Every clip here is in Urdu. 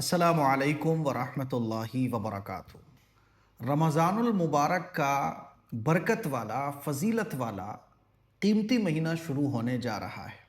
السلام علیکم ورحمۃ اللہ وبرکاتہ۔ رمضان المبارک کا برکت والا، فضیلت والا، قیمتی مہینہ شروع ہونے جا رہا ہے۔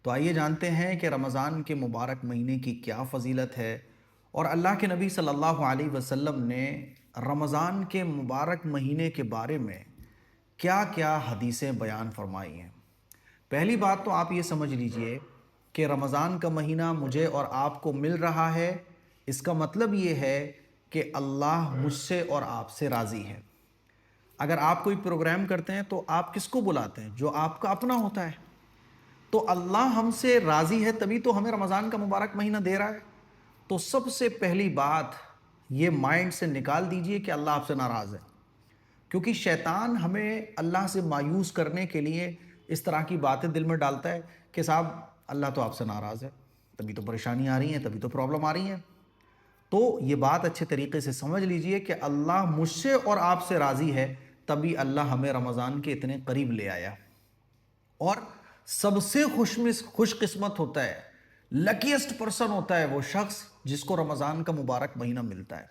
تو آئیے جانتے ہیں کہ رمضان کے مبارک مہینے کی کیا فضیلت ہے اور اللہ کے نبی صلی اللہ علیہ وسلم نے رمضان کے مبارک مہینے کے بارے میں کیا کیا حدیثیں بیان فرمائی ہیں۔ پہلی بات تو آپ یہ سمجھ لیجئے کہ رمضان کا مہینہ مجھے اور آپ کو مل رہا ہے، اس کا مطلب یہ ہے کہ اللہ مجھ سے اور آپ سے راضی ہے۔ اگر آپ کوئی پروگرام کرتے ہیں تو آپ کس کو بلاتے ہیں؟ جو آپ کا اپنا ہوتا ہے۔ تو اللہ ہم سے راضی ہے تبھی تو ہمیں رمضان کا مبارک مہینہ دے رہا ہے۔ تو سب سے پہلی بات یہ مائنڈ سے نکال دیجئے کہ اللہ آپ سے ناراض ہے، کیونکہ شیطان ہمیں اللہ سے مایوس کرنے کے لیے اس طرح کی باتیں دل میں ڈالتا ہے کہ صاحب اللہ تو آپ سے ناراض ہے، تبھی تو پریشانی آ رہی ہیں، تبھی تو پرابلم آ رہی ہیں۔ تو یہ بات اچھے طریقے سے سمجھ لیجئے کہ اللہ مجھ سے اور آپ سے راضی ہے تبھی اللہ ہمیں رمضان کے اتنے قریب لے آیا۔ اور سب سے خوش قسمت ہوتا ہے، لکیسٹ پرسن ہوتا ہے وہ شخص جس کو رمضان کا مبارک مہینہ ملتا ہے۔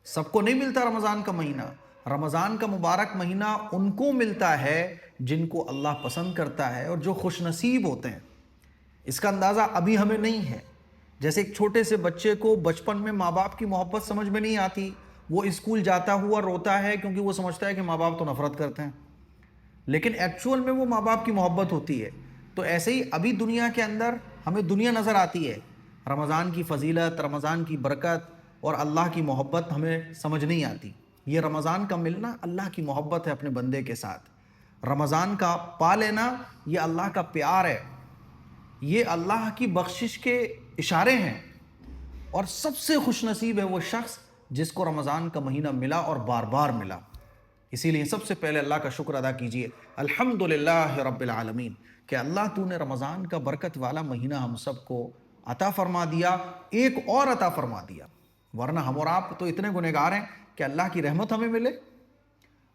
سب کو نہیں ملتا رمضان کا مہینہ۔ رمضان کا مبارک مہینہ ان کو ملتا ہے جن کو اللہ پسند کرتا ہے اور جو خوش نصیب ہوتے ہیں۔ اس کا اندازہ ابھی ہمیں نہیں ہے۔ جیسے ایک چھوٹے سے بچے کو بچپن میں ماں باپ کی محبت سمجھ میں نہیں آتی، وہ اسکول جاتا ہوا روتا ہے کیونکہ وہ سمجھتا ہے کہ ماں باپ تو نفرت کرتے ہیں، لیکن ایکچول میں وہ ماں باپ کی محبت ہوتی ہے۔ تو ایسے ہی ابھی دنیا کے اندر ہمیں دنیا نظر آتی ہے، رمضان کی فضیلت، رمضان کی برکت اور اللہ کی محبت ہمیں سمجھ نہیں آتی۔ یہ رمضان کا ملنا اللہ کی محبت ہے اپنے بندے کے ساتھ۔ رمضان کا پا لینا یہ اللہ کا پیار ہے، یہ اللہ کی بخشش کے اشارے ہیں۔ اور سب سے خوش نصیب ہے وہ شخص جس کو رمضان کا مہینہ ملا اور بار بار ملا۔ اسی لیے سب سے پہلے اللہ کا شکر ادا کیجئے، الحمدللہ رب العالمین، کہ اللہ تو نے رمضان کا برکت والا مہینہ ہم سب کو عطا فرما دیا، ایک اور عطا فرما دیا۔ ورنہ ہم اور آپ تو اتنے گنہگار ہیں کہ اللہ کی رحمت ہمیں ملے،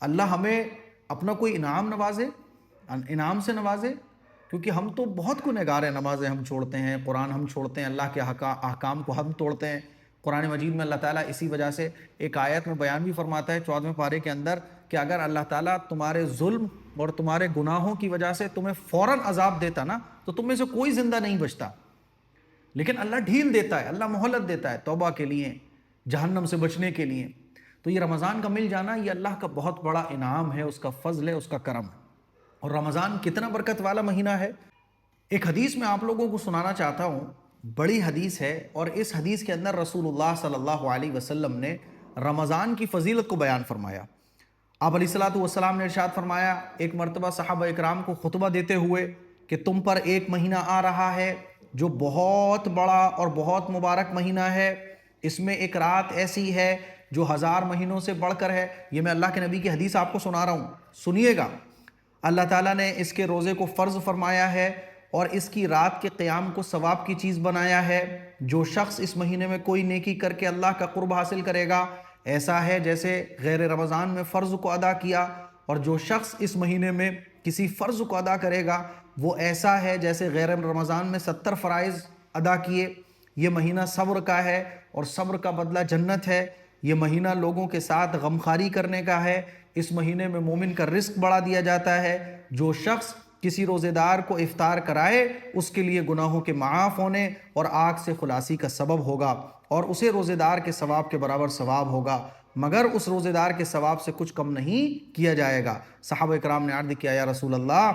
اللہ ہمیں اپنا کوئی انعام نوازے، انعام سے نوازے، کیونکہ ہم تو بہت گنہگار ہیں۔ نمازیں ہم چھوڑتے ہیں، قرآن ہم چھوڑتے ہیں، اللہ کے احکام کو ہم توڑتے ہیں۔ قرآن مجید میں اللہ تعالیٰ اسی وجہ سے ایک آیت میں بیان بھی فرماتا ہے 14ویں پارے کے اندر کہ اگر اللہ تعالیٰ تمہارے ظلم اور تمہارے گناہوں کی وجہ سے تمہیں فوراً عذاب دیتا نا تو تم میں سے کوئی زندہ نہیں بچتا، لیکن اللہ ڈھیل دیتا ہے، اللہ مہلت دیتا ہے توبہ کے لیے، جہنم سے بچنے کے لیے۔ تو یہ رمضان کا مل جانا یہ اللہ کا بہت بڑا انعام ہے، اس کا فضل ہے، اس کا کرم ہے۔ اور رمضان کتنا برکت والا مہینہ ہے، ایک حدیث میں آپ لوگوں کو سنانا چاہتا ہوں، بڑی حدیث ہے، اور اس حدیث کے اندر رسول اللہ صلی اللہ علیہ وسلم نے رمضان کی فضیلت کو بیان فرمایا۔ آپ علیہ الصلوۃ والسلام نے ارشاد فرمایا ایک مرتبہ صحابہ اکرام کو خطبہ دیتے ہوئے کہ تم پر ایک مہینہ آ رہا ہے جو بہت بڑا اور بہت مبارک مہینہ ہے، اس میں ایک رات ایسی ہے جو 1000 مہینوں سے بڑھ کر ہے۔ یہ میں اللہ کے نبی کی حدیث آپ کو سنا رہا ہوں، سنیے گا۔ اللہ تعالیٰ نے اس کے روزے کو فرض فرمایا ہے اور اس کی رات کے قیام کو ثواب کی چیز بنایا ہے۔ جو شخص اس مہینے میں کوئی نیکی کر کے اللہ کا قرب حاصل کرے گا، ایسا ہے جیسے غیر رمضان میں فرض کو ادا کیا، اور جو شخص اس مہینے میں کسی فرض کو ادا کرے گا وہ ایسا ہے جیسے غیر رمضان میں 70 فرائض ادا کیے۔ یہ مہینہ صبر کا ہے اور صبر کا بدلہ جنت ہے۔ یہ مہینہ لوگوں کے ساتھ غمخواری کرنے کا ہے۔ اس مہینے میں مومن کا رزق بڑھا دیا جاتا ہے۔ جو شخص کسی روزے دار کو افطار کرائے اس کے لیے گناہوں کے معاف ہونے اور آگ سے خلاصی کا سبب ہوگا، اور اسے روزے دار کے ثواب کے برابر ثواب ہوگا، مگر اس روزے دار کے ثواب سے کچھ کم نہیں کیا جائے گا۔ صحابہ اکرام نے عرض کیا یا رسول اللہ،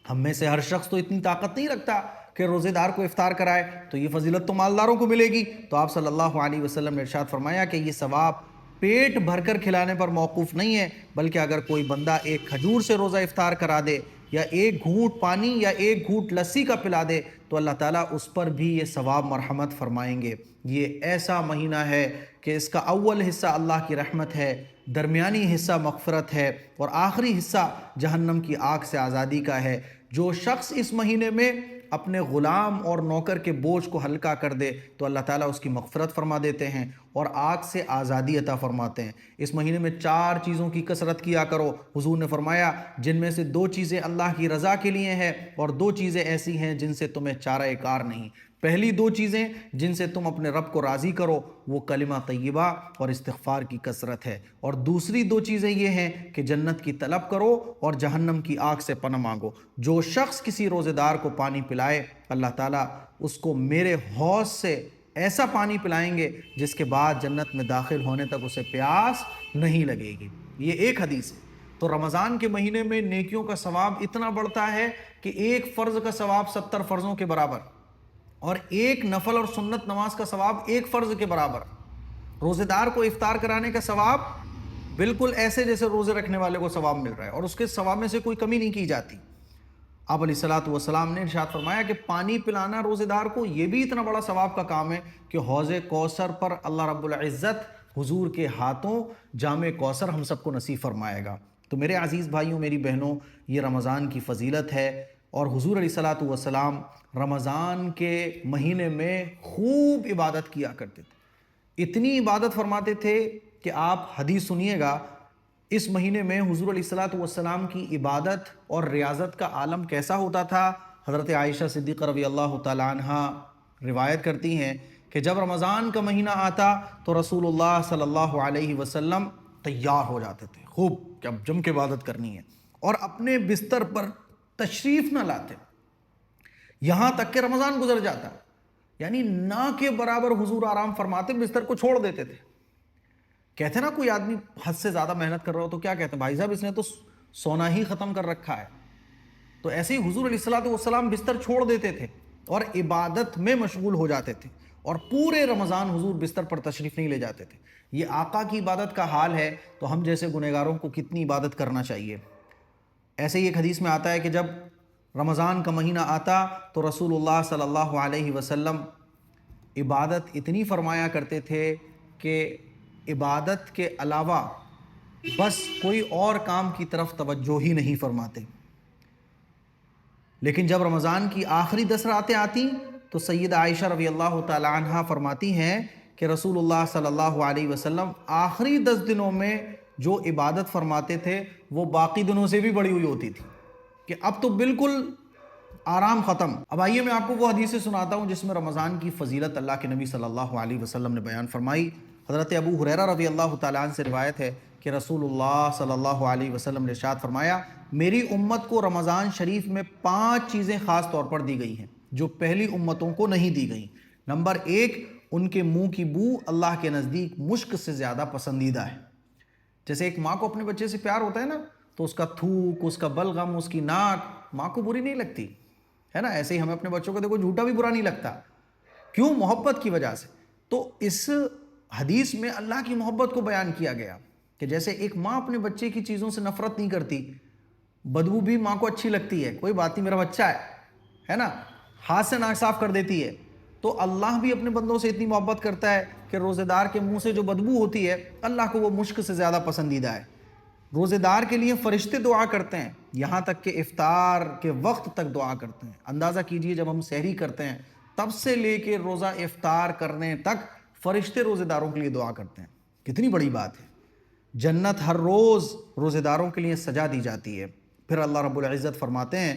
ہم میں سے ہر شخص تو اتنی طاقت نہیں رکھتا کہ روزے دار کو افطار کرائے، تو یہ فضیلت تو مالداروں کو ملے گی۔ تو آپ صلی اللہ علیہ وسلم نے ارشاد فرمایا کہ یہ ثواب پیٹ بھر کر کھلانے پر موقوف نہیں ہے، بلکہ اگر کوئی بندہ ایک کھجور سے روزہ افطار کرا دے یا ایک گھونٹ پانی یا ایک گھونٹ لسی کا پلا دے تو اللہ تعالیٰ اس پر بھی یہ ثواب مرحمت فرمائیں گے۔ یہ ایسا مہینہ ہے کہ اس کا اول حصہ اللہ کی رحمت ہے، درمیانی حصہ مغفرت ہے، اور آخری حصہ جہنم کی آگ سے آزادی کا ہے۔ جو شخص اس مہینے میں اپنے غلام اور نوکر کے بوجھ کو ہلکا کر دے تو اللہ تعالیٰ اس کی مغفرت فرما دیتے ہیں، اور آگ سے آزادی عطا فرماتے ہیں۔ اس مہینے میں 4 چیزوں کی کثرت کیا کرو، حضور نے فرمایا جن میں سے 2 چیزیں اللہ کی رضا کے لیے ہیں اور 2 چیزیں ایسی ہیں جن سے تمہیں چارہ کار نہیں۔ پہلی 2 چیزیں جن سے تم اپنے رب کو راضی کرو وہ کلمہ طیبہ اور استغفار کی کثرت ہے، اور دوسری 2 چیزیں یہ ہیں کہ جنت کی طلب کرو اور جہنم کی آگ سے پناہ مانگو۔ جو شخص کسی روزے دار کو پانی پلائے اللہ تعالیٰ اس کو میرے حوض سے ایسا پانی پلائیں گے جس کے بعد جنت میں داخل ہونے تک اسے پیاس نہیں لگے گی۔ یہ ایک حدیث ہے۔ تو رمضان کے مہینے میں نیکیوں کا ثواب اتنا بڑھتا ہے کہ ایک فرض کا ثواب 70 فرضوں کے برابر، اور ایک نفل اور سنت نماز کا ثواب ایک فرض کے برابر۔ روزے دار کو افطار کرانے کا ثواب بالکل ایسے جیسے روزے رکھنے والے کو ثواب مل رہا ہے، اور اس کے ثواب میں سے کوئی کمی نہیں کی جاتی۔ آپ علیہ الصلوۃ والسلام نے ارشاد فرمایا کہ پانی پلانا روزے دار کو یہ بھی اتنا بڑا ثواب کا کام ہے کہ حوض کوثر پر اللہ رب العزت حضور کے ہاتھوں جام کوثر ہم سب کو نصیب فرمائے گا۔ تو میرے عزیز بھائیوں، میری بہنوں، یہ رمضان کی فضیلت ہے، اور حضور علیہ الصلوۃ والسلام رمضان کے مہینے میں خوب عبادت کیا کرتے تھے۔ اتنی عبادت فرماتے تھے کہ آپ حدیث سنیے گا، اس مہینے میں حضور علیہ الصلوۃ والسلام کی عبادت اور ریاضت کا عالم کیسا ہوتا تھا۔ حضرت عائشہ صدیقہ رضی اللہ تعالیٰ عنہ روایت کرتی ہیں کہ جب رمضان کا مہینہ آتا تو رسول اللہ صلی اللہ علیہ وسلم تیار ہو جاتے تھے خوب کہ اب جم کے عبادت کرنی ہے، اور اپنے بستر پر تشریف نہ لاتے یہاں تک کہ رمضان گزر جاتا، یعنی نہ کے برابر حضور آرام فرماتے، بستر کو چھوڑ دیتے تھے۔ کہتے نا کوئی آدمی حد سے زیادہ محنت کر رہا ہو تو کیا کہتے ہیں، بھائی صاحب اس نے تو سونا ہی ختم کر رکھا ہے۔ تو ایسے ہی حضور علیہ الصلوۃ والسلام بستر چھوڑ دیتے تھے اور عبادت میں مشغول ہو جاتے تھے، اور پورے رمضان حضور بستر پر تشریف نہیں لے جاتے تھے۔ یہ آقا کی عبادت کا حال ہے، تو ہم جیسے گنہگاروں کو کتنی عبادت کرنا چاہیے۔ ایسے ہی ایک حدیث میں آتا ہے کہ جب رمضان کا مہینہ آتا تو رسول اللہ صلی اللہ علیہ وسلم عبادت اتنی فرمایا کرتے تھے کہ عبادت کے علاوہ بس کوئی اور کام کی طرف توجہ ہی نہیں فرماتے۔ لیکن جب رمضان کی آخری 10 راتیں آتی تو سیدہ عائشہ رضی اللہ تعالی عنہا فرماتی ہیں کہ رسول اللہ صلی اللہ علیہ وسلم آخری 10 دنوں میں جو عبادت فرماتے تھے وہ باقی دنوں سے بھی بڑی ہوئی ہوتی تھی، کہ اب تو بالکل آرام ختم۔ اب آئیے میں آپ کو وہ حدیثیں سناتا ہوں جس میں رمضان کی فضیلت اللہ کے نبی صلی اللہ علیہ وسلم نے بیان فرمائی۔ حضرت ابو ہریرہ رضی اللہ تعالیٰ عنہ سے روایت ہے کہ رسول اللہ صلی اللہ علیہ وسلم نے ارشاد فرمایا، میری امت کو رمضان شریف میں 5 چیزیں خاص طور پر دی گئی ہیں جو پہلی امتوں کو نہیں دی گئیں۔ نمبر 1، ان کے منہ کی بو اللہ کے نزدیک مشک سے زیادہ پسندیدہ ہے۔ جیسے ایک ماں کو اپنے بچے سے پیار ہوتا ہے نا، تو اس کا تھوک، اس کا بلغم، اس کی ناک ماں کو بری نہیں لگتی ہے نا، ایسے ہی ہمیں اپنے بچوں کو دیکھو جھوٹا بھی برا نہیں لگتا، کیوں؟ محبت کی وجہ سے۔ تو اس حدیث میں اللہ کی محبت کو بیان کیا گیا کہ جیسے ایک ماں اپنے بچے کی چیزوں سے نفرت نہیں کرتی، بدبو بھی ماں کو اچھی لگتی ہے، کوئی بات نہیں میرا بچہ ہے نا، ہاتھ سے ناک صاف کر دیتی ہے، تو اللہ بھی اپنے بندوں سے اتنی محبت کرتا ہے کہ روزہ دار کے منہ سے جو بدبو ہوتی ہے اللہ کو وہ مشک سے زیادہ پسندیدہ ہے۔ روزہ دار کے لیے فرشتے دعا کرتے ہیں، یہاں تک کہ افطار کے وقت تک دعا کرتے ہیں۔ اندازہ کیجئے جب ہم سحری کرتے ہیں تب سے لے کے روزہ افطار کرنے تک فرشتے روزہ داروں کے لیے دعا کرتے ہیں، کتنی بڑی بات ہے۔ جنت ہر روز روزہ داروں کے لیے سجا دی جاتی ہے۔ پھر اللہ رب العزت فرماتے ہیں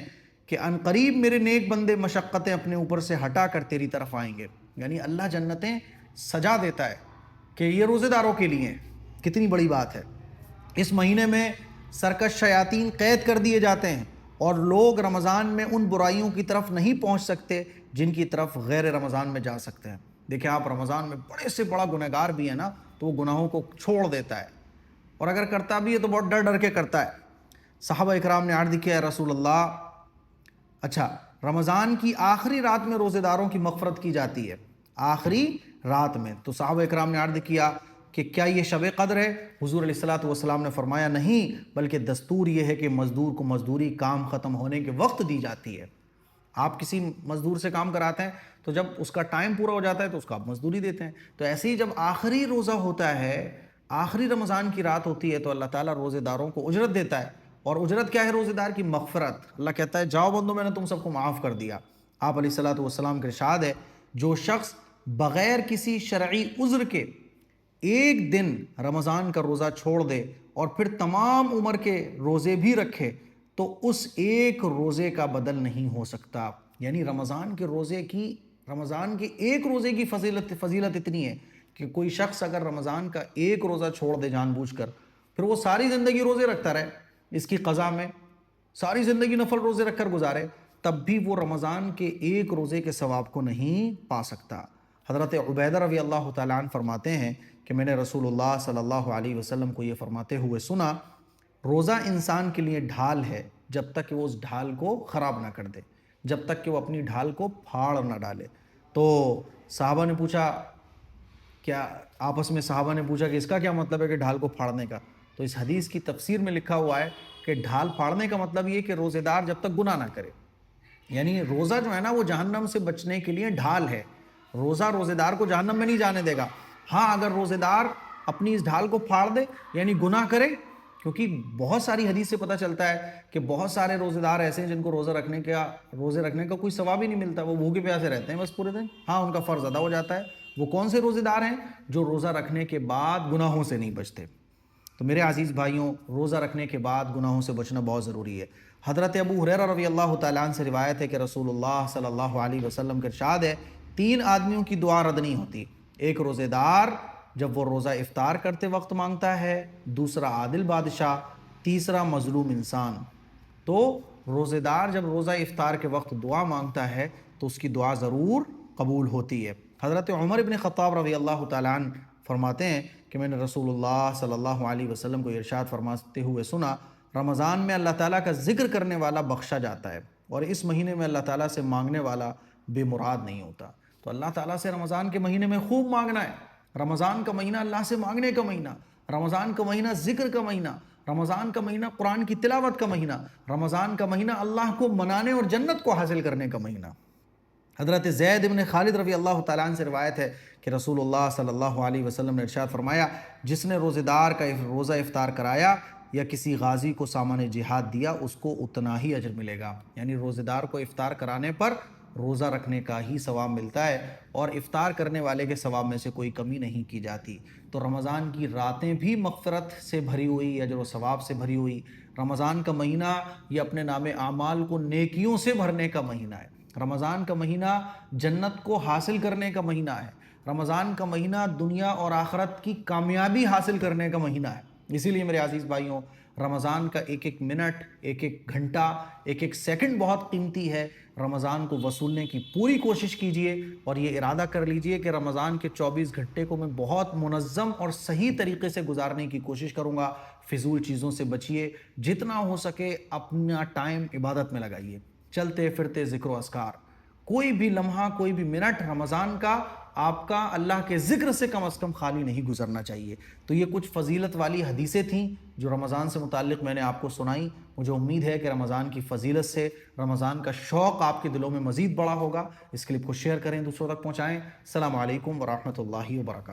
کہ ان قریب میرے نیک بندے مشقتیں اپنے اوپر سے ہٹا کر تیری طرف آئیں گے، یعنی اللہ جنتیں سجا دیتا ہے کہ یہ روزہ داروں کے لیے، کتنی بڑی بات ہے۔ اس مہینے میں سرکش شیاطین قید کر دیے جاتے ہیں، اور لوگ رمضان میں ان برائیوں کی طرف نہیں پہنچ سکتے جن کی طرف غیر رمضان میں جا سکتے ہیں۔ دیکھیں آپ رمضان میں بڑے سے بڑا گنہگار بھی ہے نا تو وہ گناہوں کو چھوڑ دیتا ہے، اور اگر کرتا بھی ہے تو بہت ڈر ڈر کے کرتا ہے۔ صحابہ اکرام نے عرض کیا رسول اللہ، اچھا رمضان کی آخری رات میں روزے داروں کی مغفرت کی جاتی ہے، آخری رات میں؟ تو صحابہ اکرام نے عرض کیا کہ کیا یہ شب قدر ہے؟ حضور علیہ الصلوۃ والسلام نے فرمایا نہیں، بلکہ دستور یہ ہے کہ مزدور کو مزدوری کام ختم ہونے کے وقت دی جاتی ہے۔ آپ کسی مزدور سے کام کراتے ہیں تو جب اس کا ٹائم پورا ہو جاتا ہے تو اس کو آپ مزدوری دیتے ہیں، تو ایسے ہی جب آخری روزہ ہوتا ہے، آخری رمضان کی رات ہوتی ہے، تو اللہ تعالیٰ روزے داروں کو اجرت دیتا ہے، اور اجرت کیا ہے روزے دار کی؟ مغفرت۔ اللہ کہتا ہے جاؤ بندو میں نے تم سب کو معاف کر دیا۔ آپ علیہ الصلوۃ والسلام کا ارشاد ہے جو شخص بغیر کسی شرعی عذر کے ایک دن رمضان کا روزہ چھوڑ دے اور پھر تمام عمر کے روزے بھی رکھے تو اس ایک روزے کا بدل نہیں ہو سکتا. یعنی رمضان کے ایک روزے کی فضیلت اتنی ہے کہ کوئی شخص اگر رمضان کا ایک روزہ چھوڑ دے جان بوجھ کر، پھر وہ ساری زندگی روزے رکھتا رہے اس کی قضا میں، ساری زندگی نفل روزے رکھ کر گزارے، تب بھی وہ رمضان کے ایک روزے کے ثواب کو نہیں پا سکتا. حضرت عبیدہ رضی اللہ تعالیٰ عنہ فرماتے ہیں کہ میں نے رسول اللہ صلی اللہ علیہ وسلم کو یہ فرماتے ہوئے سنا، روزہ انسان کے لیے ڈھال ہے جب تک کہ وہ اس ڈھال کو خراب نہ کر دے، جب تک کہ وہ اپنی ڈھال کو پھاڑ نہ ڈالے. تو صحابہ نے پوچھا، صحابہ نے پوچھا کہ اس کا کیا مطلب ہے کہ ڈھال کو پھاڑنے کا؟ تو اس حدیث کی تفسیر میں لکھا ہوا ہے کہ ڈھال پھاڑنے کا مطلب یہ کہ روزے دار جب تک گناہ نہ کرے. یعنی روزہ جو ہے نا وہ جہنم سے بچنے کے لیے ڈھال ہے. روزہ روزے دار کو جہنم میں نہیں جانے دے گا. ہاں اگر روزے دار اپنی اس ڈھال کو پھاڑ دے یعنی گناہ کرے، کیونکہ بہت ساری حدیث سے پتہ چلتا ہے کہ بہت سارے روزے دار ایسے ہیں جن کو روزے رکھنے کا کوئی ثواب ہی نہیں ملتا، وہ بھوکے پیاسے رہتے ہیں بس پورے دن. ہاں ان کا فرض ادا ہو جاتا ہے. وہ کون سے روزے دار ہیں؟ جو روزہ رکھنے کے بعد گناہوں سے نہیں بچتے. تو میرے عزیز بھائیوں، روزہ رکھنے کے بعد گناہوں سے بچنا بہت ضروری ہے. حضرت ابو ہریرہ رضی اللہ تعالیٰ عنہ سے روایت ہے کہ رسول اللہ صلی اللہ علیہ وسلم کا ارشاد ہے، 3 آدمیوں کی دعا رد نہیں ہوتی. ایک روزے دار جب وہ روزہ افطار کرتے وقت مانگتا ہے، دوسرا عادل بادشاہ، تیسرا مظلوم انسان. تو روزے دار جب روزہ افطار کے وقت دعا مانگتا ہے تو اس کی دعا ضرور قبول ہوتی ہے. حضرت عمر بن خطاب رضی اللہ تعالیٰ عنہ فرماتے ہیں کہ میں نے رسول اللہ صلی اللہ علیہ وسلم کو ارشاد فرماتے ہوئے سنا، رمضان میں اللہ تعالیٰ کا ذکر کرنے والا بخشا جاتا ہے اور اس مہینے میں اللہ تعالیٰ سے مانگنے والا بے مراد نہیں ہوتا. تو اللہ تعالیٰ سے رمضان کے مہینے میں خوب مانگنا ہے. رمضان کا مہینہ اللہ سے مانگنے کا مہینہ، رمضان کا مہینہ ذکر کا مہینہ، رمضان کا مہینہ قرآن کی تلاوت کا مہینہ، رمضان کا مہینہ اللہ کو منانے اور جنت کو حاصل کرنے کا مہینہ. حضرت زید بن خالد رضی اللہ تعالیٰ عنہ سے روایت ہے کہ رسول اللہ صلی اللہ علیہ وسلم نے ارشاد فرمایا، جس نے روزے دار کا روزہ افطار کرایا یا کسی غازی کو سامان جہاد دیا اس کو اتنا ہی اجر ملے گا. یعنی روزے دار کو افطار کرانے پر روزہ رکھنے کا ہی ثواب ملتا ہے اور افطار کرنے والے کے ثواب میں سے کوئی کمی نہیں کی جاتی. تو رمضان کی راتیں بھی مغفرت سے بھری ہوئی، اجر و ثواب سے بھری ہوئی. رمضان کا مہینہ یہ اپنے نام اعمال کو نیکیوں سے بھرنے کا مہینہ ہے. رمضان کا مہینہ جنت کو حاصل کرنے کا مہینہ ہے. رمضان کا مہینہ دنیا اور آخرت کی کامیابی حاصل کرنے کا مہینہ ہے. اسی لیے میرے عزیز بھائیوں، رمضان کا ایک ایک منٹ، ایک ایک گھنٹہ، ایک ایک سیکنڈ بہت قیمتی ہے. رمضان کو وصولنے کی پوری کوشش کیجئے اور یہ ارادہ کر لیجئے کہ رمضان کے 24 گھنٹے کو میں بہت منظم اور صحیح طریقے سے گزارنے کی کوشش کروں گا. فضول چیزوں سے بچیے، جتنا ہو سکے اپنا ٹائم عبادت میں لگائیے. چلتے پھرتے ذکر و اذکار، کوئی بھی لمحہ، کوئی بھی منٹ رمضان کا آپ کا اللہ کے ذکر سے کم از کم خالی نہیں گزرنا چاہیے. تو یہ کچھ فضیلت والی حدیثیں تھیں جو رمضان سے متعلق میں نے آپ کو سنائی. مجھے امید ہے کہ رمضان کی فضیلت سے رمضان کا شوق آپ کے دلوں میں مزید بڑا ہوگا. اس کلپ کو شیئر کریں، دوسروں تک پہنچائیں. السلام علیکم ورحمۃ اللہ وبرکاتہ.